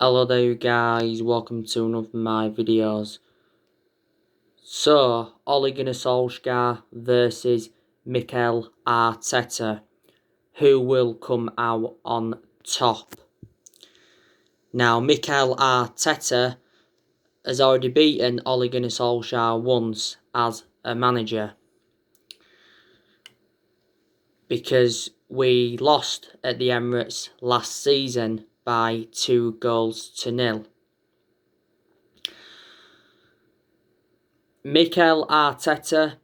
Hello there you guys, welcome to another of my videos. So, Ollie Gunnar Solskjaer versus Mikel Arteta. Who will come out on top? Now, Mikel Arteta has already beaten Ollie Gunnar Solskjaer once as a manager, because we lost at the Emirates last season by 2-0. Mikel Arteta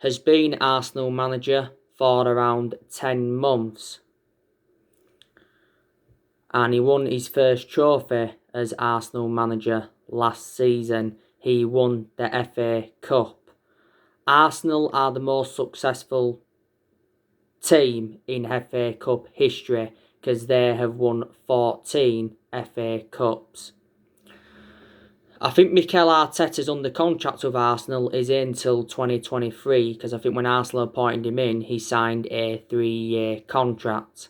has been Arsenal manager for around 10 months, and he won his first trophy as Arsenal manager last season. He won the FA Cup. Arsenal are the most successful team in FA Cup history because they have won 14 FA Cups. I think Mikel Arteta's under contract with Arsenal is until 2023, because I think when Arsenal appointed him in, he signed a 3-year contract.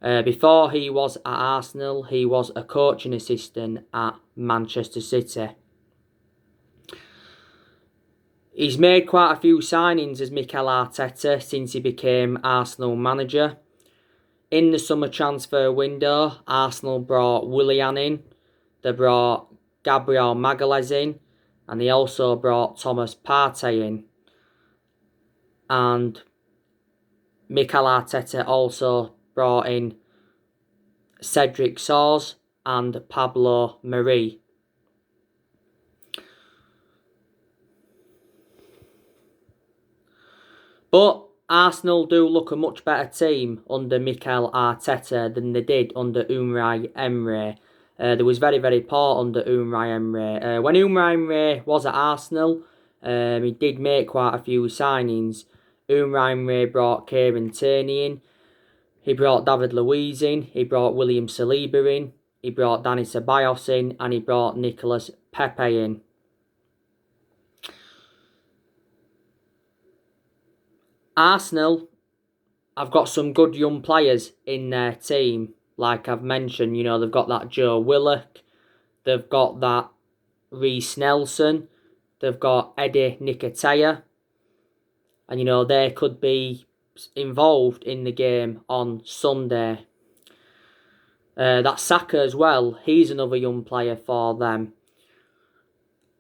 Before he was at Arsenal, he was a coaching assistant at Manchester City. He's made quite a few signings as Mikel Arteta since he became Arsenal manager. In the summer transfer window, Arsenal brought Willian in, they brought Gabriel Magalhaes in, and they also brought Thomas Partey in. And Mikel Arteta also brought in Cedric Soares and Pablo Mari. But Arsenal do look a much better team under Mikel Arteta than they did under Unai Emery. They was very, very poor under Unai Emery. When Unai Emery was at Arsenal, he did make quite a few signings. Unai Emery brought Kieran Tierney in. He brought David Luiz in. He brought William Saliba in. He brought Dani Ceballos in. And he brought Nicolas Pepe in. Arsenal have got some good young players in their team. Like I've mentioned, they've got that Joe Willock. They've got that Reece Nelson. They've got Eddie Nketiah. And, they could be involved in the game on Sunday. That Saka as well. He's another young player for them.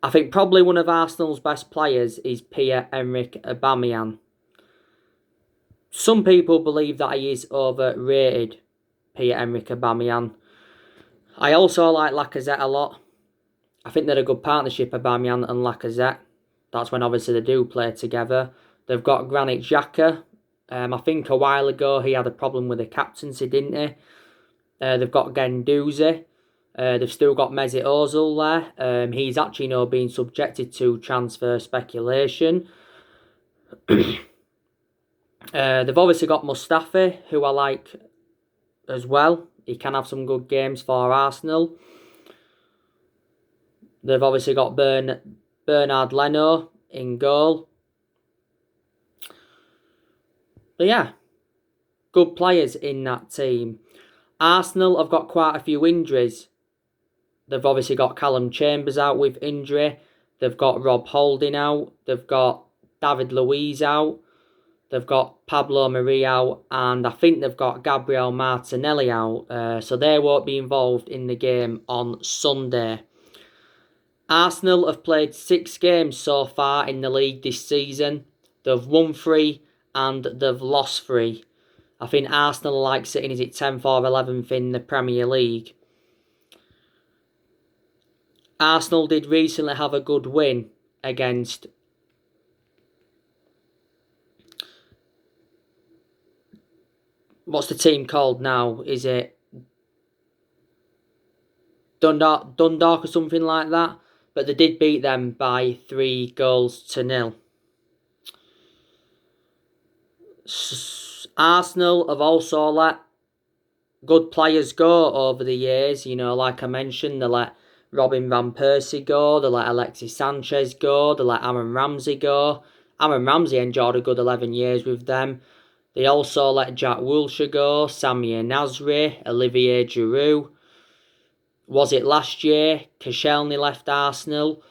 I think probably one of Arsenal's best players is Pierre-Emerick Aubameyang. Some people believe that he is overrated, Pierre-Emerick Aubameyang. I also like Lacazette a lot. I think they're a good partnership, Aubameyang and Lacazette. That's when obviously they do play together. They've got Granit Xhaka. I think a while ago he had a problem with the captaincy, didn't he? They've got Guendouzi. They've still got Mesut Ozil there. He's actually now being subjected to transfer speculation. They've obviously got Mustafi, who I like as well. He can have some good games for Arsenal. They've obviously got Bernard Leno in goal. But yeah, good players in that team. Arsenal have got quite a few injuries. They've obviously got Callum Chambers out with injury. They've got Rob Holding out. They've got David Luiz out. They've got Pablo Mari out. And I think they've got Gabriel Martinelli out. So they won't be involved in the game on Sunday. Arsenal have played 6 games so far in the league this season. They've won 3 and they've lost 3. I think Arsenal are like sitting, is it 10th or 11th in the Premier League. Arsenal did recently have a good win against what's the team called now? Is it Dundalk or something like that? But they did beat them by 3-0. Arsenal have also let good players go over the years. Like I mentioned, they let Robin Van Persie go. They let Alexis Sanchez go. They let Aaron Ramsey go. Aaron Ramsey enjoyed a good 11 years with them. They also let Jack Wilshere go, Samir Nasri, Olivier Giroud. Was it last year? Koscielny left Arsenal.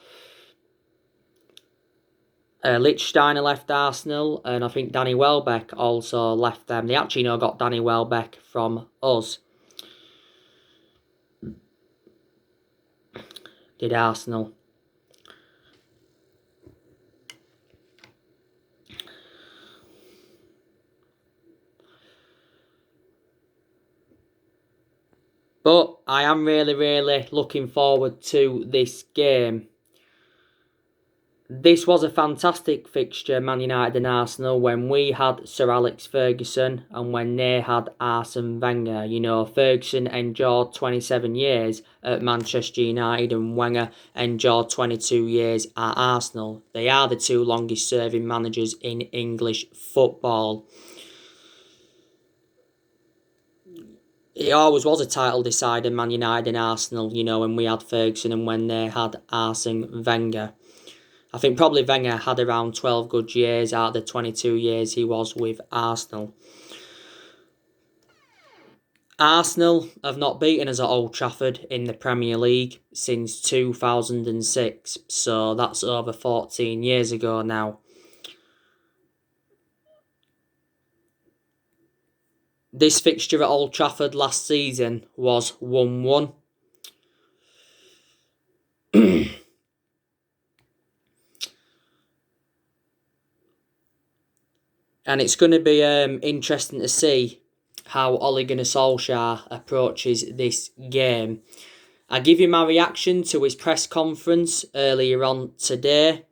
Lichtsteiner left Arsenal, and I think Danny Welbeck also left them. They actually got Danny Welbeck from us. Did Arsenal. But I am really looking forward to this game. This was a fantastic fixture, Man United and Arsenal, when we had Sir Alex Ferguson and when they had Arsene Wenger. Ferguson endured 27 years at Manchester United and Wenger endured 22 years at Arsenal. They are the two longest serving managers in English football. It always was a title decider, Man United and Arsenal, when we had Ferguson and when they had Arsene Wenger. I think probably Wenger had around 12 good years out of the 22 years he was with Arsenal. Arsenal have not beaten us at Old Trafford in the Premier League since 2006, so that's over 14 years ago now. This fixture at Old Trafford last season was 1-1. And it's going to be interesting to see how Ollie Gunnar Solskjaer approaches this game. I give you my reaction to his press conference earlier on today.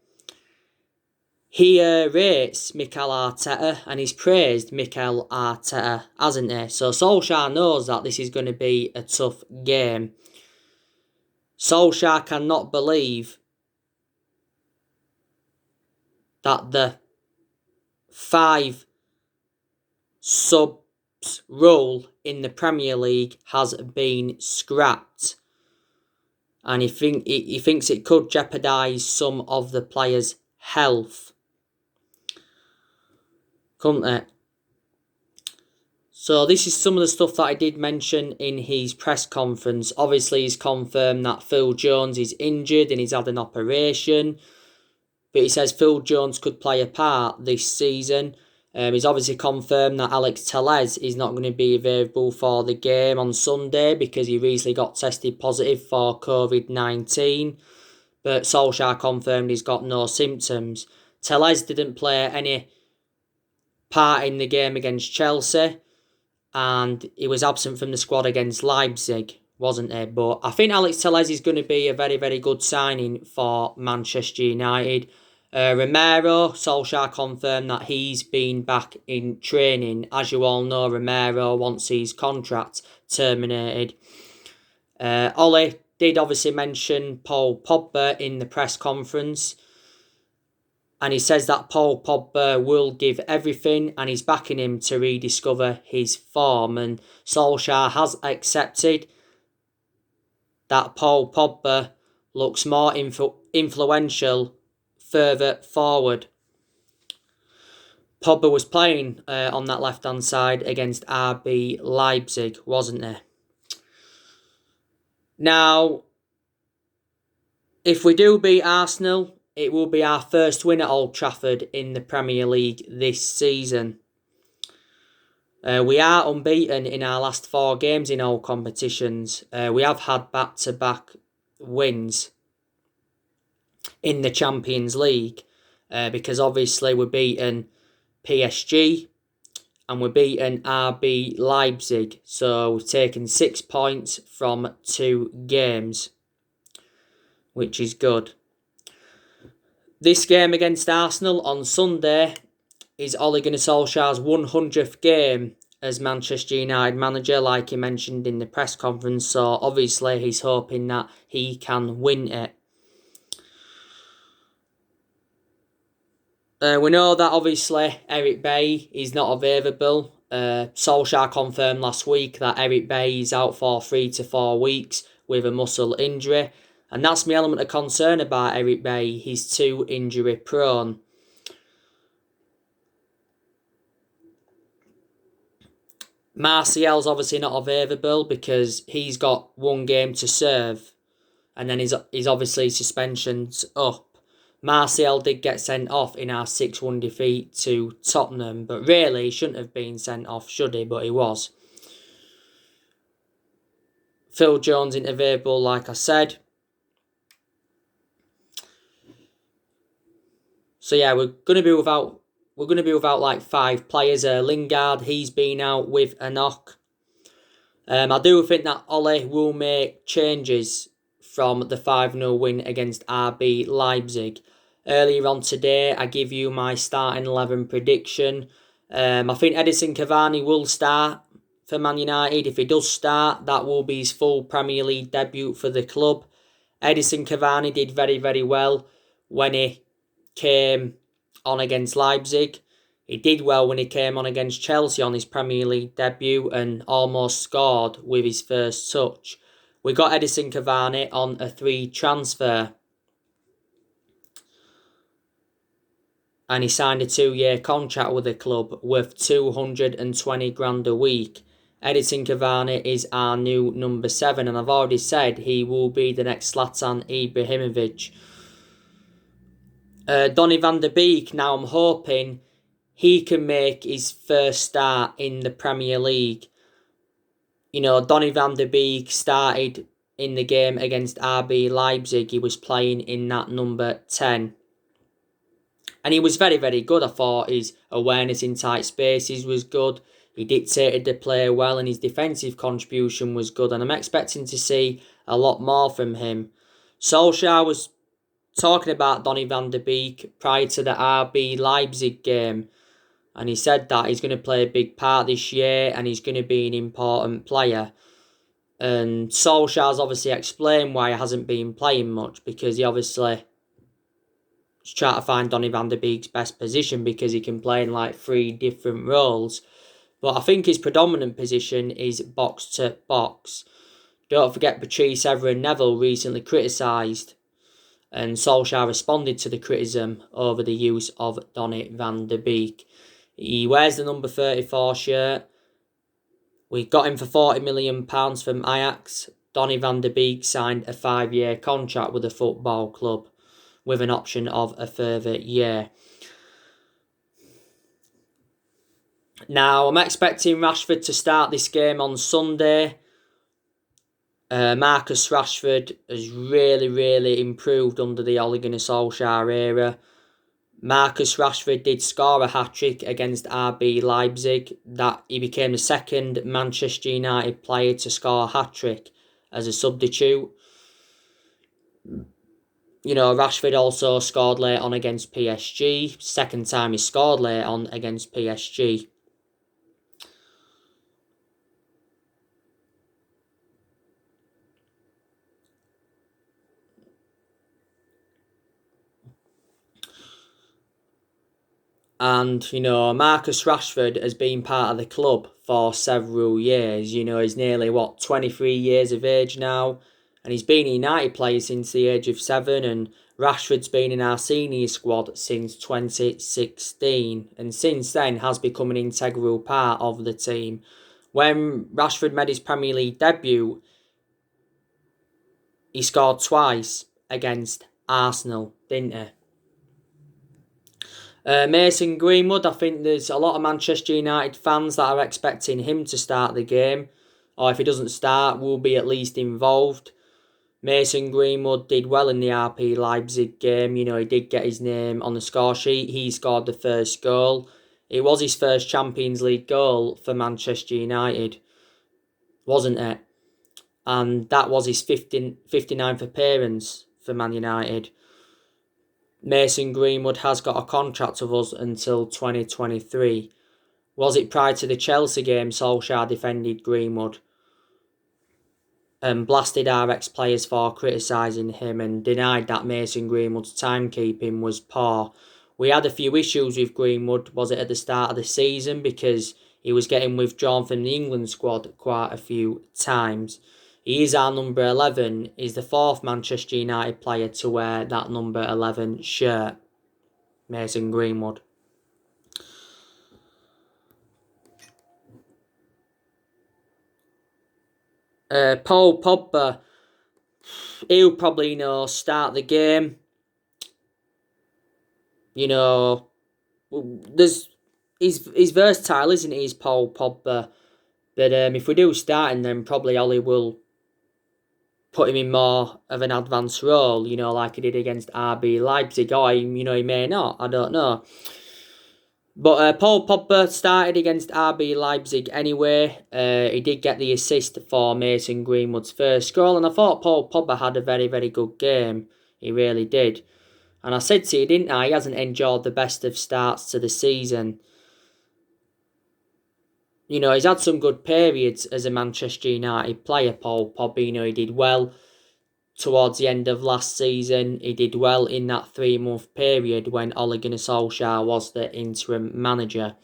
He rates Mikel Arteta and he's praised Mikel Arteta, hasn't he? So Solskjaer knows that this is going to be a tough game. Solskjaer cannot believe that the 5 subs rule in the Premier League has been scrapped. And he thinks it could jeopardise some of the players' health. Couldn't it? So this is some of the stuff that I did mention in his press conference. Obviously, he's confirmed that Phil Jones is injured and he's had an operation. But he says Phil Jones could play a part this season. He's obviously confirmed that Alex Telles is not going to be available for the game on Sunday because he recently got tested positive for COVID-19. But Solskjaer confirmed he's got no symptoms. Telles didn't play any part in the game against Chelsea. And he was absent from the squad against Leipzig, wasn't he? But I think Alex Telles is going to be a very good signing for Manchester United. Romero, Solskjaer confirmed that he's been back in training. As you all know, Romero wants his contract terminated. Ollie did obviously mention Paul Pogba in the press conference. And he says that Paul Pogba will give everything and he's backing him to rediscover his form. And Solskjaer has accepted that Paul Pogba looks more influential further forward. Pogba was playing on that left-hand side against RB Leipzig, wasn't he? Now, if we do beat Arsenal, it will be our first win at Old Trafford in the Premier League this season. We are unbeaten in our last 4 games in all competitions. We have had back-to-back wins in the Champions League because obviously we're beaten PSG and we're beaten RB Leipzig. So we've taken 6 points from 2 games, which is good. This game against Arsenal on Sunday is Ole Gunnar Solskjaer's 100th game as Manchester United manager, like he mentioned in the press conference. So obviously he's hoping that he can win it. We know that obviously Eric Bailly is not available. Solskjaer confirmed last week that Eric Bailly is out for 3 to 4 weeks with a muscle injury. And that's my element of concern about Eric Bailly. He's too injury prone. Martial's obviously not available because he's got one game to serve, and then he's obviously suspension's up. Martial did get sent off in our 6-1 defeat to Tottenham, but really he shouldn't have been sent off, should he? But he was. Phil Jones isn't available, like I said. So yeah, we're gonna be without like 5 players. Lingard, he's been out with a knock. I do think that Ollie will make changes from the 5-0 win against RB Leipzig. Earlier on today, I give you my starting 11 prediction. I think Edison Cavani will start for Man United. If he does start, that will be his full Premier League debut for the club. Edison Cavani did very, very well when he came on against Leipzig. He did well when he came on against Chelsea on his Premier League debut and almost scored with his first touch. We got Edison Cavani on a 3 transfer. And he signed a 2-year contract with the club worth 220 grand a week. Edison Cavani is our new number 7, and I've already said he will be the next Zlatan Ibrahimovic. Donny van der Beek, now I'm hoping he can make his first start in the Premier League. You know, Donny van der Beek started in the game against RB Leipzig. He was playing in that number 10. And he was very, very good. I thought his awareness in tight spaces was good. He dictated the play well, and his defensive contribution was good. And I'm expecting to see a lot more from him. Solskjaer was talking about Donny van der Beek prior to the RB Leipzig game. And he said that he's going to play a big part this year and he's going to be an important player. And Solskjaer's obviously explained why he hasn't been playing much, because he obviously is trying to find Donny van der Beek's best position, because he can play in like 3 different roles. But I think his predominant position is box to box. Don't forget Patrice Evra-Neville recently criticised, and Solskjaer responded to the criticism over the use of Donny van der Beek. He wears the number 34 shirt. We got him for £40 million from Ajax. Donny van der Beek signed a 5-year contract with the football club with an option of a further year. Now, I'm expecting Rashford to start this game on Sunday. Marcus Rashford has really, really improved under the Ole Gunnar Solskjaer era. Marcus Rashford did score a hat-trick against RB Leipzig. That he became the second Manchester United player to score a hat-trick as a substitute. You know, Rashford also scored late on against PSG. Second time he scored late on against PSG. And, you know, Marcus Rashford has been part of the club for several years. You know, he's nearly, 23 years of age now. And he's been a United player since the age of 7. And Rashford's been in our senior squad since 2016. And since then has become an integral part of the team. When Rashford made his Premier League debut, he scored twice against Arsenal, didn't he? Mason Greenwood, I think there's a lot of Manchester United fans that are expecting him to start the game. Or if he doesn't start, will be at least involved. Mason Greenwood did well in the RB Leipzig game. You know, he did get his name on the score sheet. He scored the first goal. It was his first Champions League goal for Manchester United, wasn't it? And that was his 59th appearance for Man United. Mason Greenwood has got a contract with us until 2023. Was it prior to the Chelsea game Solskjaer defended Greenwood and blasted our ex-players for criticising him and denied that Mason Greenwood's timekeeping was poor? We had a few issues with Greenwood, was it at the start of the season, because he was getting withdrawn from the England squad quite a few times. He is our number 11. He's the 4th Manchester United player to wear that number 11 shirt. Mason Greenwood. Paul Pogba, he'll probably, start the game. There's he's versatile, isn't he? He's Paul Pogba. But if we do start him, then probably Ollie will put him in more of an advanced role, like he did against RB Leipzig. Or, he may not. I don't know. But Paul Pogba started against RB Leipzig anyway. He did get the assist for Mason Greenwood's first goal. And I thought Paul Pogba had a very, very good game. He really did. And I said to you, didn't I? He hasn't enjoyed the best of starts to the season. He's had some good periods as a Manchester United player, Paul Pogba. He did well towards the end of last season. He did well in that 3-month period when Ole Gunnar Solskjaer was the interim manager.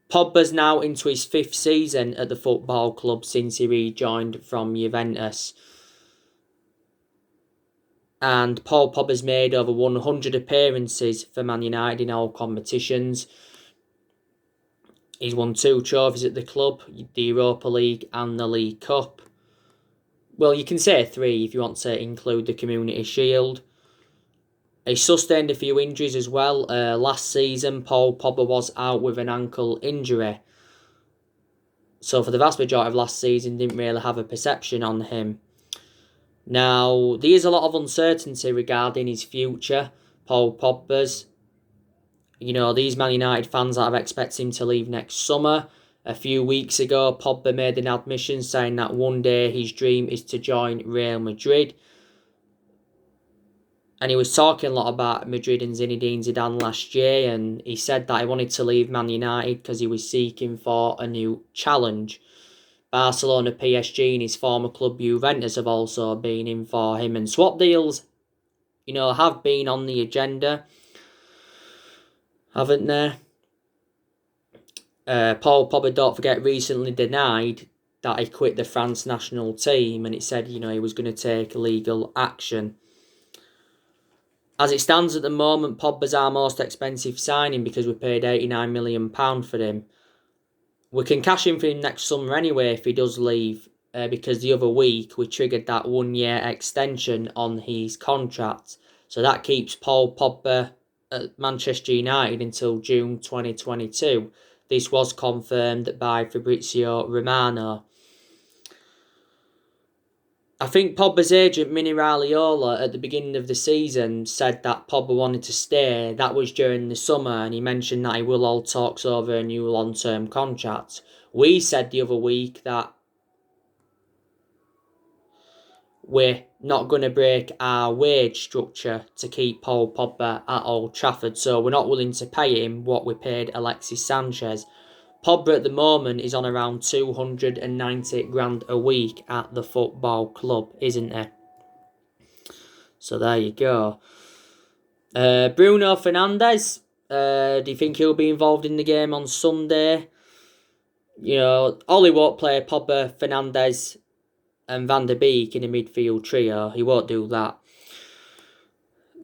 Pogba's now into his 5th season at the football club since he rejoined from Juventus. And Paul Pogba's made over 100 appearances for Man United in all competitions. He's won 2 trophies at the club, the Europa League and the League Cup. Well, you can say 3 if you want to include the Community Shield. He sustained a few injuries as well. Last season, Paul Pogba was out with an ankle injury. So for the vast majority of last season, didn't really have a perception on him. Now, there is a lot of uncertainty regarding his future, Paul Pogba's. These Man United fans that have expected him to leave next summer. A few weeks ago, Pogba made an admission saying that one day his dream is to join Real Madrid. And he was talking a lot about Madrid and Zinedine Zidane last year, and he said that he wanted to leave Man United because he was seeking for a new challenge. Barcelona, PSG and his former club Juventus have also been in for him, and swap deals, have been on the agenda, haven't they? Paul Pogba, don't forget, recently denied that he quit the France national team, and it said, he was going to take legal action. As it stands at the moment, Pogba's our most expensive signing because we paid £89 million for him. We can cash in for him next summer anyway if he does leave, because the other week we triggered that 1-year extension on his contract. So that keeps Paul Pogba at Manchester United until June 2022. This was confirmed by Fabrizio Romano. I think Pogba's agent, Mini Raiola, at the beginning of the season said that Pogba wanted to stay. That was during the summer, and he mentioned that he will hold talks over a new long-term contract. We said the other week that we're not going to break our wage structure to keep Paul Pogba at Old Trafford, so we're not willing to pay him what we paid Alexis Sanchez. Pogba at the moment is on around 290 grand a week at the football club, isn't he? So there you go. Bruno Fernandes, do you think he'll be involved in the game on Sunday? Ollie won't play Pogba, Fernandes and Van der Beek in a midfield trio. He won't do that.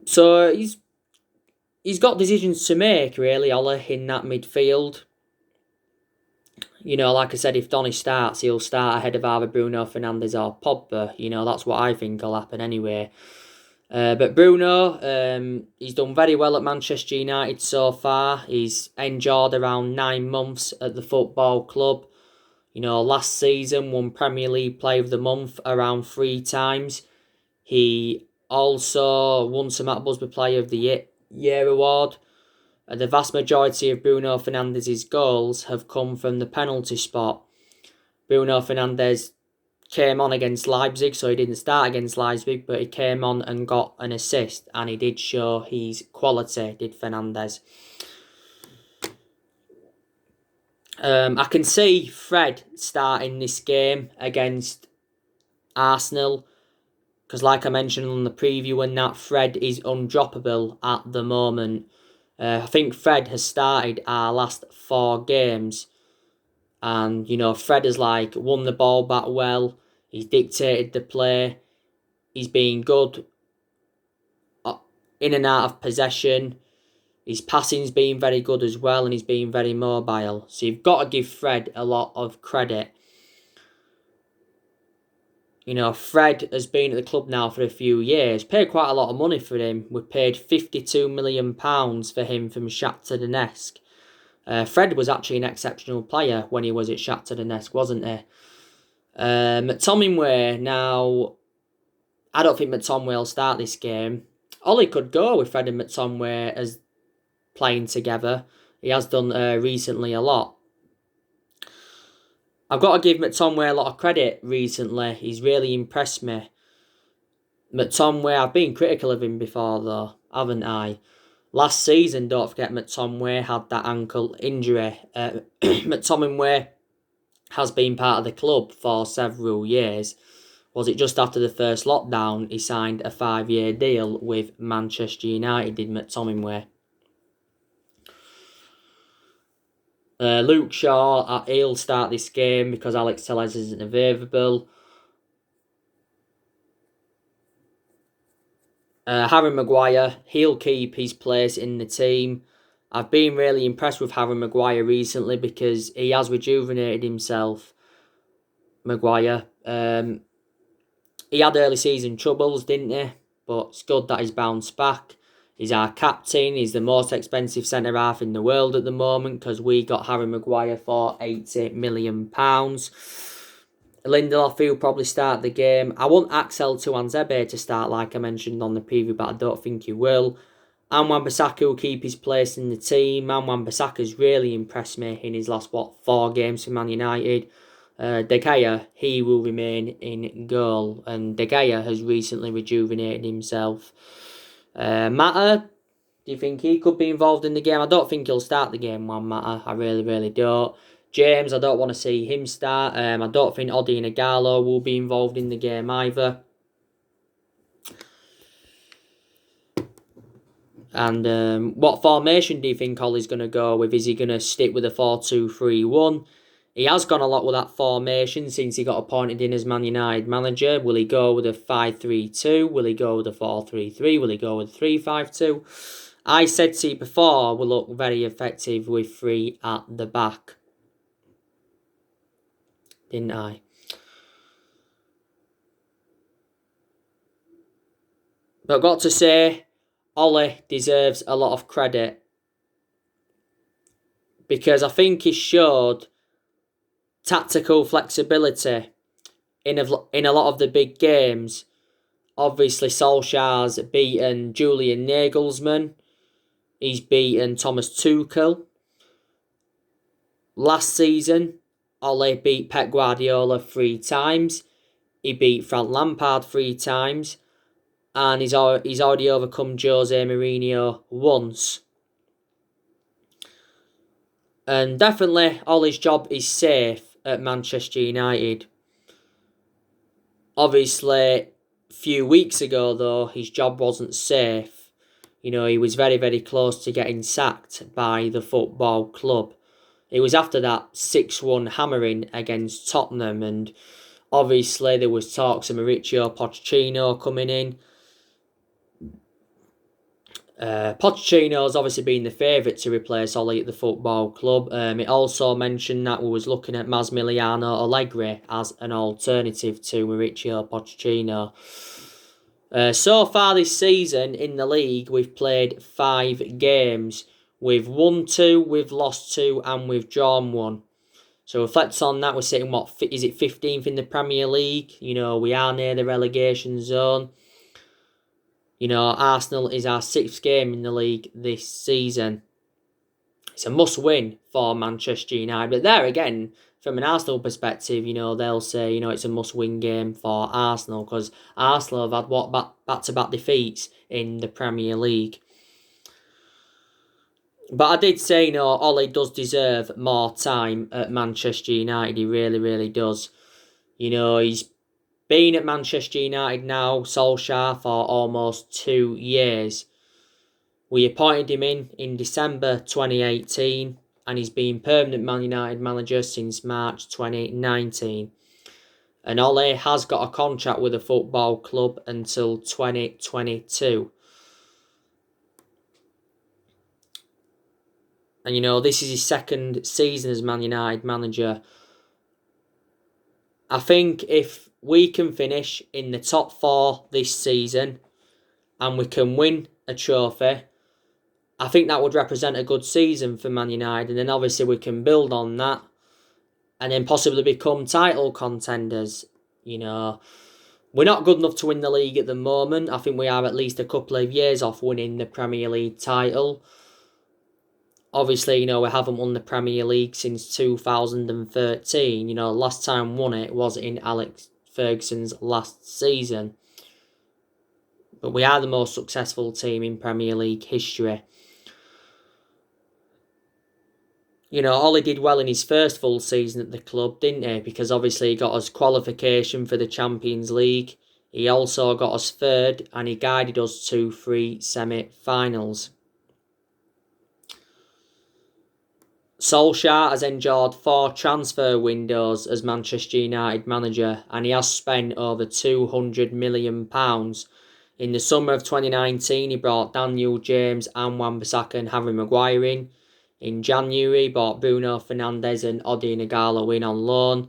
So he's got decisions to make, really, Ollie, in that midfield. Like I said, if Donny starts, he'll start ahead of either Bruno Fernandes or Pogba. That's what I think will happen anyway. But Bruno, he's done very well at Manchester United so far. He's enjoyed around 9 months at the football club. Last season won Premier League Player of the Month around 3 times. He also won some Matt Busby Player of the Year award. The vast majority of Bruno Fernandes' goals have come from the penalty spot. Bruno Fernandes came on against Leipzig, so he didn't start against Leipzig, but he came on and got an assist, and he did show his quality, did Fernandes. I can see Fred starting this game against Arsenal, because like I mentioned on the preview and that, Fred is undroppable at the moment. I think Fred has started our last 4 games. And, Fred has won the ball back well. He's dictated the play. He's been good in and out of possession. His passing's been very good as well, and he's been very mobile. So you've got to give Fred a lot of credit. Fred has been at the club now for a few years. Paid quite a lot of money for him. We paid £52 million for him from Shakhtar Donetsk. Fred was actually an exceptional player when he was at Shakhtar Donetsk, wasn't he? McTominay, now, I don't think McTominay will start this game. Ollie could go with Fred and McTominay as playing together. He has done recently a lot. I've got to give McTominay a lot of credit recently. He's really impressed me. McTominay, I've been critical of him before though, haven't I? Last season, don't forget, McTominay had that ankle injury. McTominay has been part of the club for several years. Was it just after the first lockdown he signed a 5-year deal with Manchester United, did McTominay? Luke Shaw, he'll start this game because Alex Telles isn't available. Harry Maguire, he'll keep his place in the team. I've been really impressed with Harry Maguire recently because he has rejuvenated himself. Maguire. He had early season troubles, didn't he? But it's good that he's bounced back. He's our captain. He's the most expensive centre-half in the world at the moment because we got Harry Maguire for £80 million. Lindelof will probably start the game. I want Axel Tuanzebe to start like I mentioned on the preview, but I don't think he will. And Wan-Bissaka will keep his place in the team. And Wan-Bissaka's really impressed me in his last, 4 games for Man United. De Gea, he will remain in goal. And De Gea has recently rejuvenated himself. Mata, do you think he could be involved in the game? I don't think he'll start the game, Juan Mata. I really, really don't. James, I don't want to see him start. I don't think Odi and Igalo will be involved in the game either. And what formation do you think Ollie's going to go with? Is he going to stick with a 4-2-3-1? He has gone a lot with that formation since he got appointed in as Man United manager. Will he go with a 5-3-2? Will he go with a 4-3-3? Will he go with a 3-5-2? I said to you before, will look very effective with 3 at the back. Didn't I? But I've got to say, Ollie deserves a lot of credit because I think he showed tactical flexibility in a lot of the big games. Obviously, Solskjaer's beaten Julian Nagelsmann. He's beaten Thomas Tuchel. Last season, Ollie beat Pep Guardiola 3 times. He beat Frank Lampard 3 times. And he's already overcome Jose Mourinho once. And definitely, Ollie's job is safe at Manchester United. Obviously, a few weeks ago, though, his job wasn't safe. He was very, very close to getting sacked by the football club. It was after that 6-1 hammering against Tottenham. And obviously, there was talks of Mauricio Pochettino coming in. Pochettino's obviously been the favourite to replace Ollie at the football club. It also mentioned that we was looking at Massimiliano Allegri as an alternative to Mauricio Pochettino. So far this season in the league, we've played 5 games. We've won 2, we've lost 2, and we've drawn 1. So reflect on that, we're sitting, is it 15th in the Premier League? We are near the relegation zone. Arsenal is our 6th game in the league this season. It's a must-win for Manchester United. But there again, from an Arsenal perspective, they'll say, it's a must-win game for Arsenal because Arsenal have had, back-to-back defeats in the Premier League. But I did say, Ollie does deserve more time at Manchester United. He really, really does. He's been at Manchester United now, Solskjaer, for almost 2 years. We appointed him in December 2018 and he's been permanent Man United manager since March 2019. And Ollie has got a contract with the football club until 2022. And this is his 2nd season as Man United manager. I think if we can finish in the top 4 this season and we can win a trophy, I think that would represent a good season for Man United. And then obviously we can build on that and then possibly become title contenders. You know, we're not good enough to win the league at the moment. I think we are at least a couple of years off winning the Premier League title. Obviously, you know, we haven't won the Premier League since 2013. You know, last time won it was in Alex Ferguson's last season. But we are the most successful team in Premier League history. You know, Ollie did well in his first full season at the club, didn't he? Because obviously he got us qualification for the Champions League. He also got us third and he guided us to 3 semi-finals. Solskjaer has endured 4 transfer windows as Manchester United manager and he has spent over £200 million. In the summer of 2019, he brought Daniel James and Wan-Bissaka and Harry Maguire in. In January, he bought Bruno Fernandes and Odi Nagalo in on loan.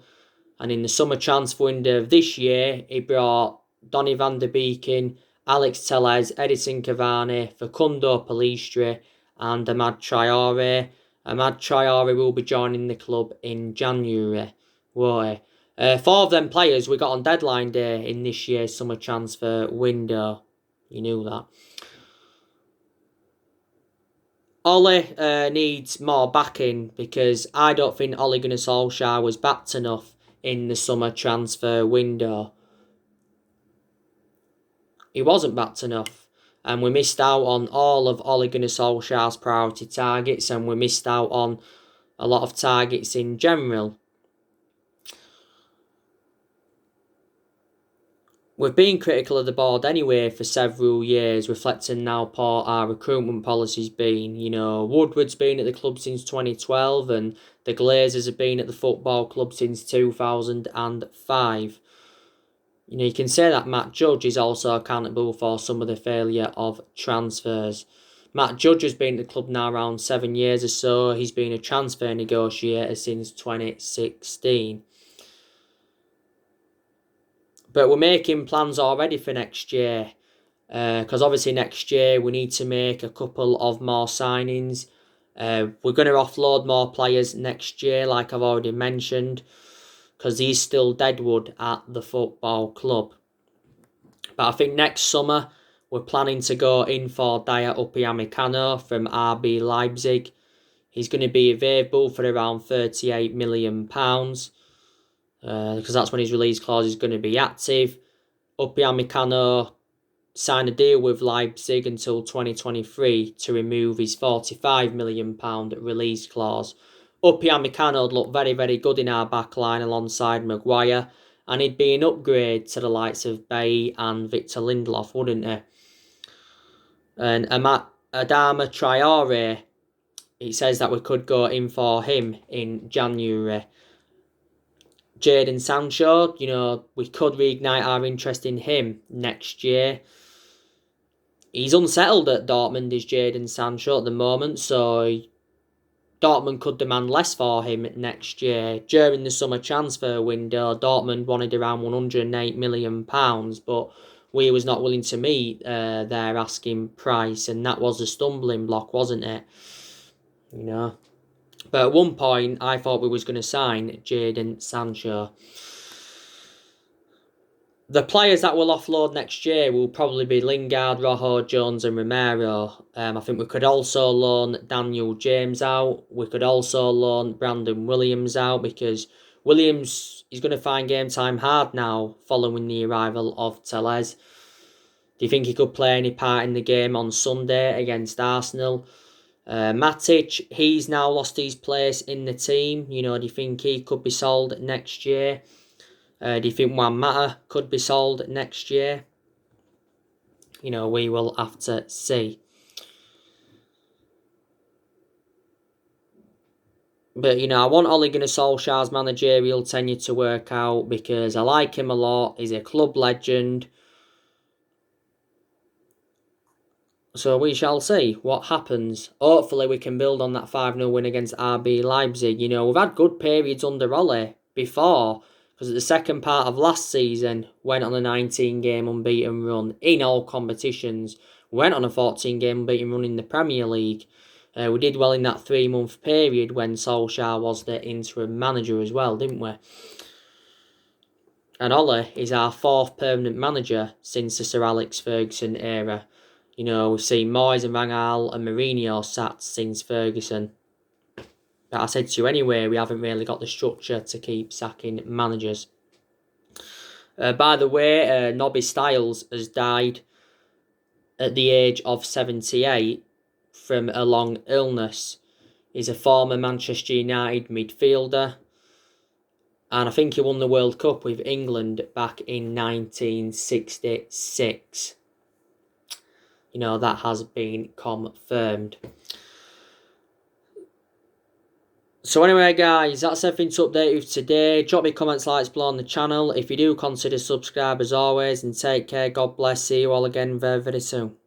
And in the summer transfer window of this year, he brought Donny van der Beek in, Alex Telles, Edison Cavani, Facundo Pellistri and Amad Traore. Amad Traore will be joining the club in January, won't he? 4 of them players we got on deadline day in this year's summer transfer window. You knew that. Ollie needs more backing because I don't think Ole Gunnar Solskjaer was backed enough in the summer transfer window. He wasn't backed enough. And we missed out on all of Ole Gunnar Solskjaer's priority targets and we missed out on a lot of targets in general. We've been critical of the board anyway for several years, reflecting how poor our recruitment policy's been. You know, Woodward's been at the club since 2012 and the Glazers have been at the football club since 2005. You know, you can say that Matt Judge is also accountable for some of the failure of transfers. Matt Judge has been at the club now around 7 years or so. He's been a transfer negotiator since 2016. But we're making plans already for next year. Because obviously next year we need to make a couple of more signings. We're going to offload more players next year, like I've already mentioned. Because he's still deadwood at the football club. But I think next summer we're planning to go in for Dayot Upamecano from RB Leipzig. He's going to be available for around £38 million. Because that's when his release clause is going to be active. Upamecano signed a deal with Leipzig until 2023 to remove his £45 million release clause. Upamecano would look very, very good in our backline alongside Maguire, and he'd be an upgrade to the likes of Bailly and Victor Lindelof, wouldn't he? And Adama Traore, it says that we could go in for him in January. Jadon Sancho, you know, we could reignite our interest in him next year. He's unsettled at Dortmund, is Jadon Sancho at the moment, so Dortmund could demand less for him next year. During the summer transfer window, Dortmund wanted around £108 million, but we was not willing to meet their asking price, and that was a stumbling block, wasn't it? You know. But at one point, I thought we was going to sign Jadon Sancho. The players that will offload next year will probably be Lingard, Rojo, Jones and Romero. I think we could also loan Daniel James out. We could also loan Brandon Williams out because Williams is going to find game time hard now following the arrival of Telles. Do you think he could play any part in the game on Sunday against Arsenal? Matic, he's now lost his place in the team. You know, do you think he could be sold next year? Do you think Juan Mata could be sold next year? You know, we will have to see. But, you know, I want Ole Gunnar Solskjaer's managerial tenure to work out because I like him a lot. He's a club legend. So we shall see what happens. Hopefully we can build on that 5-0 win against RB Leipzig. You know, we've had good periods under Ole before. Because at the second part of last season, went on a 19-game unbeaten run in all competitions. Went on a 14-game unbeaten run in the Premier League. We did well in that 3-month period when Solskjaer was the interim manager as well, didn't we? And Ollie is our 4th permanent manager since the Sir Alex Ferguson era. You know, we've seen Moyes and Van Gaal and Mourinho sacked since Ferguson. But I said to you anyway, we haven't really got the structure to keep sacking managers. By the way, Nobby Stiles has died at the age of 78 from a long illness. He's a former Manchester United midfielder. And I think he won the World Cup with England back in 1966. You know, that has been confirmed. So anyway, guys, that's everything to update you today. Drop me comments, likes below on the channel. If you do, consider subscribe as always. And take care. God bless. See you all again very, very soon.